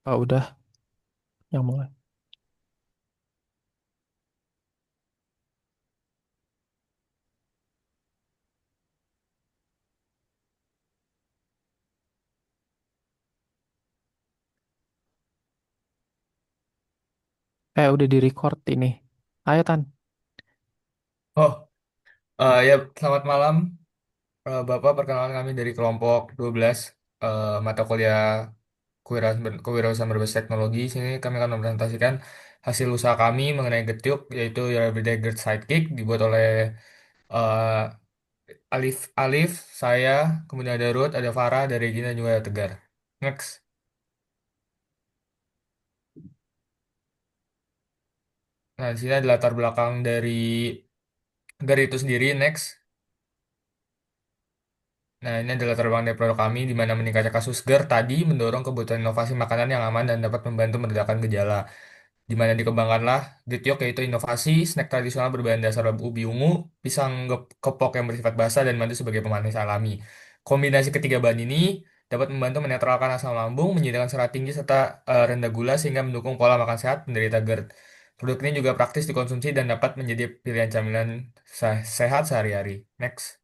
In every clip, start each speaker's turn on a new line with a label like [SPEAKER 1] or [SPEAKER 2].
[SPEAKER 1] Udah, yang mulai. Udah di record ini. Ayo, Tan.
[SPEAKER 2] Oh, ya selamat malam. Bapak, perkenalkan kami dari kelompok 12 mata kuliah kewirausahaan berbasis teknologi. Sini kami akan mempresentasikan hasil usaha kami mengenai Getyuk, yaitu Your Everyday Girl Sidekick, dibuat oleh eh, Alif, Alif, saya, kemudian ada Ruth, ada Farah, ada Regina, juga ada Tegar. Next. Nah, di sini ada latar belakang dari Gar itu sendiri. Next. Nah, ini adalah terbang dari produk kami, di mana meningkatnya kasus GERD tadi mendorong kebutuhan inovasi makanan yang aman dan dapat membantu meredakan gejala. Di mana dikembangkanlah Getyok, yaitu inovasi snack tradisional berbahan dasar ubi ungu, pisang kepok yang bersifat basah, dan madu sebagai pemanis alami. Kombinasi ketiga bahan ini dapat membantu menetralkan asam lambung, menyediakan serat tinggi, serta rendah gula sehingga mendukung pola makan sehat penderita GERD. Produk ini juga praktis dikonsumsi dan dapat menjadi pilihan camilan sehat sehari-hari. Next.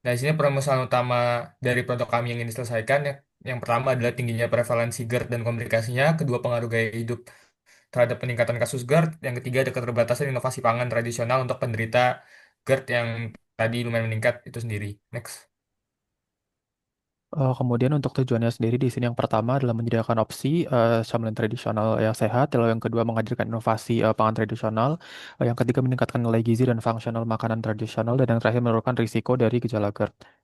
[SPEAKER 2] Nah, di sini permasalahan utama dari produk kami yang ingin diselesaikan, yang pertama adalah tingginya prevalensi GERD dan komplikasinya, kedua pengaruh gaya hidup terhadap peningkatan kasus GERD, yang ketiga ada keterbatasan inovasi pangan tradisional untuk penderita GERD yang tadi lumayan meningkat itu sendiri. Next.
[SPEAKER 1] Kemudian untuk tujuannya sendiri di sini yang pertama adalah menyediakan opsi camilan tradisional yang sehat, lalu yang kedua menghadirkan inovasi pangan tradisional, yang ketiga meningkatkan nilai gizi dan fungsional makanan tradisional, dan yang terakhir menurunkan risiko dari gejala GERD.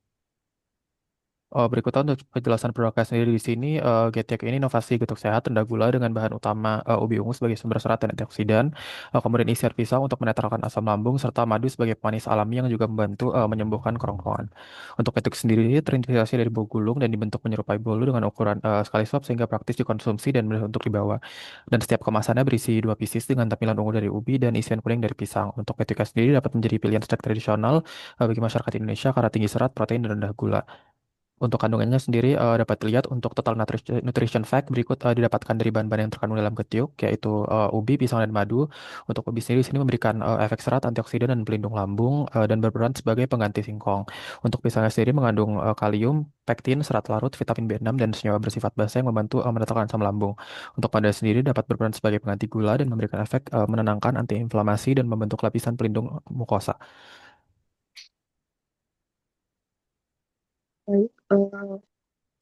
[SPEAKER 1] Berikutnya untuk penjelasan produknya sendiri di sini, Getek ini inovasi getuk sehat rendah gula dengan bahan utama ubi ungu sebagai sumber serat dan antioksidan, kemudian isian pisang untuk menetralkan asam lambung, serta madu sebagai pemanis alami yang juga membantu menyembuhkan kerongkongan. Untuk getuk sendiri terinspirasi dari bolu gulung dan dibentuk menyerupai bolu dengan ukuran sekali suap sehingga praktis dikonsumsi dan mudah untuk dibawa. Dan setiap kemasannya berisi dua pieces dengan tampilan ungu dari ubi dan isian kuning dari pisang. Untuk getuknya sendiri dapat menjadi pilihan snack tradisional bagi masyarakat Indonesia karena tinggi serat, protein, dan rendah gula. Untuk kandungannya sendiri dapat dilihat untuk total nutrition fact berikut didapatkan dari bahan-bahan yang terkandung dalam ketiuk yaitu ubi, pisang dan madu. Untuk ubi sendiri di sini memberikan efek serat, antioksidan dan pelindung lambung dan berperan sebagai pengganti singkong. Untuk pisangnya sendiri mengandung kalium, pektin, serat larut, vitamin B6 dan senyawa bersifat basa yang membantu menetapkan asam lambung. Untuk madu sendiri dapat berperan sebagai pengganti gula dan memberikan efek menenangkan, antiinflamasi dan membentuk lapisan pelindung mukosa.
[SPEAKER 3] Baik,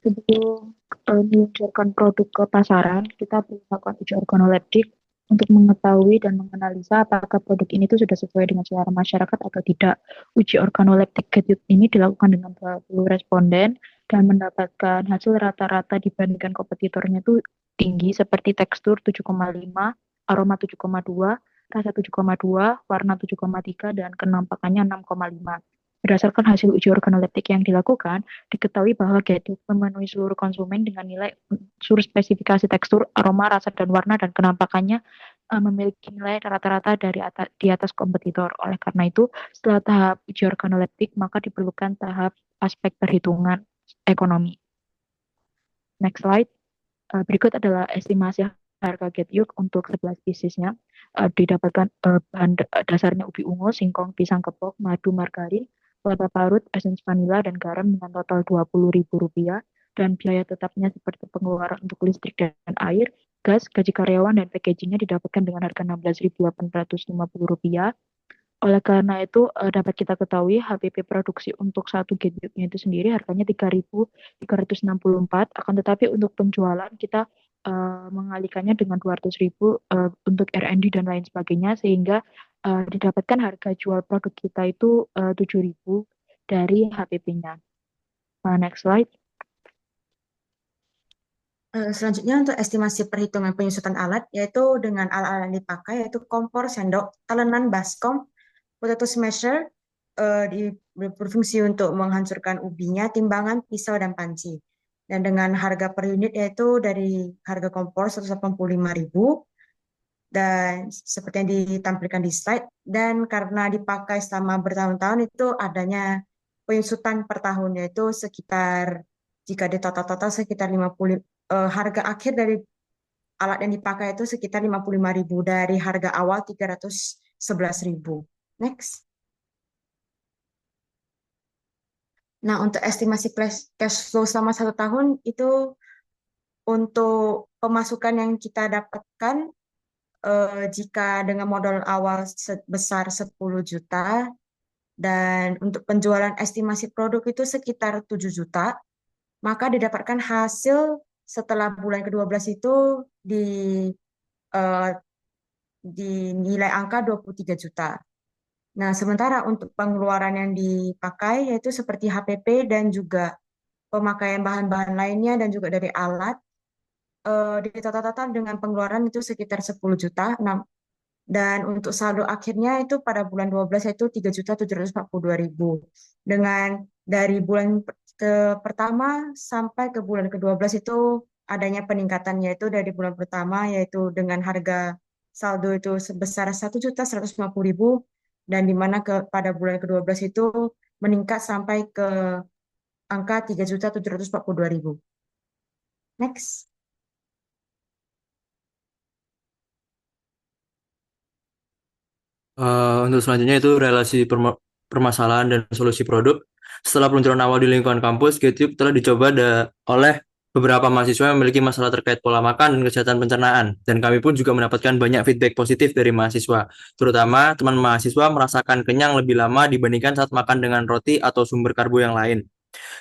[SPEAKER 3] sebelum meluncurkan produk ke pasaran, kita perlu melakukan uji organoleptik untuk mengetahui dan menganalisa apakah produk ini tuh sudah sesuai dengan selera masyarakat atau tidak. Uji organoleptik Getyut ini dilakukan dengan 20 responden dan mendapatkan hasil rata-rata dibandingkan kompetitornya itu tinggi seperti tekstur 7,5, aroma 7,2, rasa 7,2, warna 7,3, dan kenampakannya 6,5. Berdasarkan hasil uji organoleptik yang dilakukan, diketahui bahwa gadget memenuhi seluruh konsumen dengan nilai unsur spesifikasi tekstur, aroma, rasa, dan warna, dan kenampakannya memiliki nilai rata-rata di atas kompetitor. Oleh karena itu, setelah tahap uji organoleptik, maka diperlukan tahap aspek perhitungan ekonomi. Next slide. Berikut adalah estimasi harga Getyuk untuk 11 piecesnya. Didapatkan bahan dasarnya ubi ungu, singkong, pisang kepok, madu, margarin, kelapa parut, esens vanila, dan garam dengan total Rp20.000. Dan biaya tetapnya seperti pengeluaran untuk listrik dan air, gas, gaji karyawan, dan packagingnya didapatkan dengan harga Rp16.850. Oleh karena itu, dapat kita ketahui HPP produksi untuk satu gadgetnya itu sendiri harganya 3.364, akan tetapi untuk penjualan kita mengalihkannya dengan 200.000 untuk R&D dan lain sebagainya, sehingga didapatkan harga jual produk kita itu 7.000 dari HPP-nya. Next slide.
[SPEAKER 4] Selanjutnya untuk estimasi perhitungan penyusutan alat, yaitu dengan alat-alat yang dipakai, yaitu kompor, sendok, talenan, baskom, potato smasher, berfungsi untuk menghancurkan ubinya, timbangan, pisau, dan panci. Dan dengan harga per unit yaitu dari harga kompor 185.000 dan seperti yang ditampilkan di slide, dan karena dipakai selama bertahun-tahun itu adanya penyusutan per tahun yaitu sekitar, jika di total-total sekitar harga akhir dari alat yang dipakai itu sekitar 55.000 dari harga awal 311.000. Next. Nah, untuk estimasi cash flow selama 1 tahun itu untuk pemasukan yang kita dapatkan jika dengan modal awal sebesar 10 juta dan untuk penjualan estimasi produk itu sekitar 7 juta, maka didapatkan hasil setelah bulan ke-12 itu di eh, di nilai angka 23 juta. Nah, sementara untuk pengeluaran yang dipakai yaitu seperti HPP dan juga pemakaian bahan-bahan lainnya dan juga dari alat di total-total dengan pengeluaran itu sekitar 10 juta. Nah, dan untuk saldo akhirnya itu pada bulan 12 itu 3.742.000. Dengan dari bulan ke pertama sampai ke bulan ke-12 itu adanya peningkatan yaitu dari bulan pertama yaitu dengan harga saldo itu sebesar 1.150.000 dan di mana pada bulan ke-12 itu meningkat sampai ke angka 3.742.000. Next.
[SPEAKER 5] Untuk selanjutnya itu relasi permasalahan dan solusi produk. Setelah peluncuran awal di lingkungan kampus, GitHub telah dicoba oleh beberapa mahasiswa yang memiliki masalah terkait pola makan dan kesehatan pencernaan. Dan kami pun juga mendapatkan banyak feedback positif dari mahasiswa. Terutama teman mahasiswa merasakan kenyang lebih lama dibandingkan saat makan dengan roti atau sumber karbo yang lain.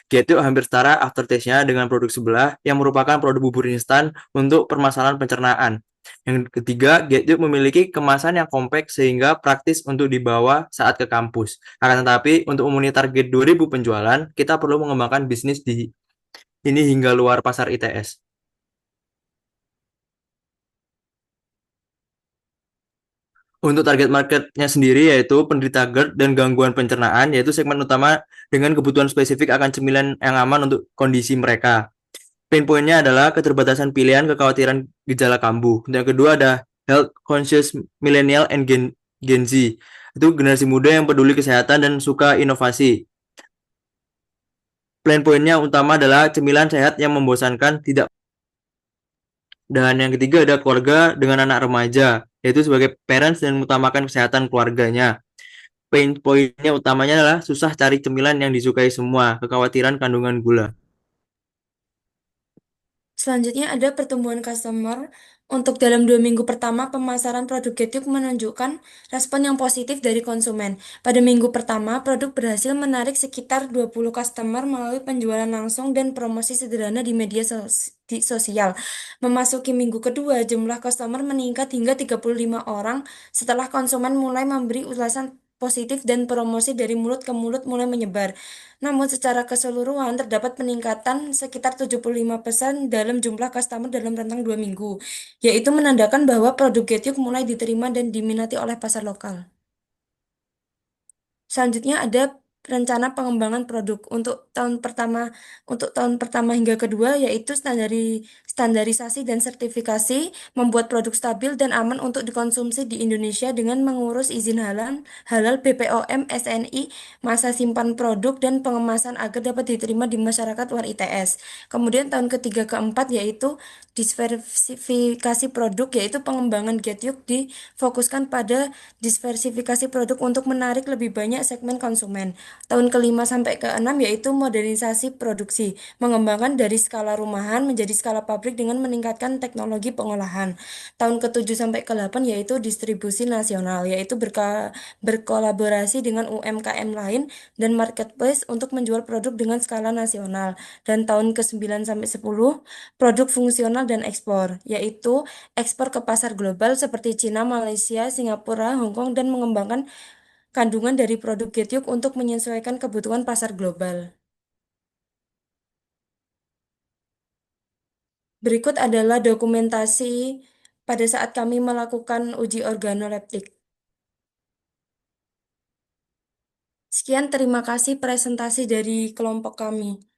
[SPEAKER 5] GitHub hampir setara aftertaste-nya dengan produk sebelah yang merupakan produk bubur instan untuk permasalahan pencernaan. Yang ketiga, GitHub memiliki kemasan yang kompak sehingga praktis untuk dibawa saat ke kampus. Akan tetapi, untuk memenuhi target 2.000 penjualan, kita perlu mengembangkan bisnis di ini hingga luar pasar ITS. Untuk target marketnya sendiri yaitu penderita GERD dan gangguan pencernaan, yaitu segmen utama dengan kebutuhan spesifik akan cemilan yang aman untuk kondisi mereka. Pain point-nya adalah keterbatasan pilihan, kekhawatiran gejala kambuh. Yang kedua ada health conscious millennial and Gen Z. Itu generasi muda yang peduli kesehatan dan suka inovasi. Plan point-nya utama adalah cemilan sehat yang membosankan, tidak. Dan yang ketiga ada keluarga dengan anak remaja, yaitu sebagai parents dan mengutamakan kesehatan keluarganya. Pain point-nya utamanya adalah susah cari cemilan yang disukai semua, kekhawatiran kandungan gula.
[SPEAKER 6] Selanjutnya ada pertumbuhan customer. Untuk dalam 2 minggu pertama, pemasaran produk Getyuk menunjukkan respon yang positif dari konsumen. Pada minggu pertama, produk berhasil menarik sekitar 20 customer melalui penjualan langsung dan promosi sederhana di media sosial. Memasuki minggu kedua, jumlah customer meningkat hingga 35 orang setelah konsumen mulai memberi ulasan positif dan promosi dari mulut ke mulut mulai menyebar. Namun secara keseluruhan terdapat peningkatan sekitar 75% dalam jumlah customer dalam rentang 2 minggu, yaitu menandakan bahwa produk Getyuk mulai diterima dan diminati oleh pasar lokal. Selanjutnya ada rencana pengembangan produk untuk tahun pertama hingga kedua yaitu standarisasi dan sertifikasi, membuat produk stabil dan aman untuk dikonsumsi di Indonesia dengan mengurus izin halal BPOM, SNI, masa simpan produk dan pengemasan agar dapat diterima di masyarakat luar ITS. Kemudian tahun ketiga keempat yaitu diversifikasi produk yaitu pengembangan Getyuk difokuskan pada diversifikasi produk untuk menarik lebih banyak segmen konsumen. Tahun kelima sampai keenam yaitu modernisasi produksi, mengembangkan dari skala rumahan menjadi skala pabrik dengan meningkatkan teknologi pengolahan. Tahun ketujuh sampai ke-8 yaitu distribusi nasional, yaitu berkolaborasi dengan UMKM lain dan marketplace untuk menjual produk dengan skala nasional. Dan tahun ke-9 sampai 10 produk fungsional dan ekspor, yaitu ekspor ke pasar global seperti Cina, Malaysia, Singapura, Hong Kong, dan mengembangkan kandungan dari produk Getyuk untuk menyesuaikan kebutuhan pasar global. Berikut adalah dokumentasi pada saat kami melakukan uji organoleptik. Sekian, terima kasih presentasi dari kelompok kami.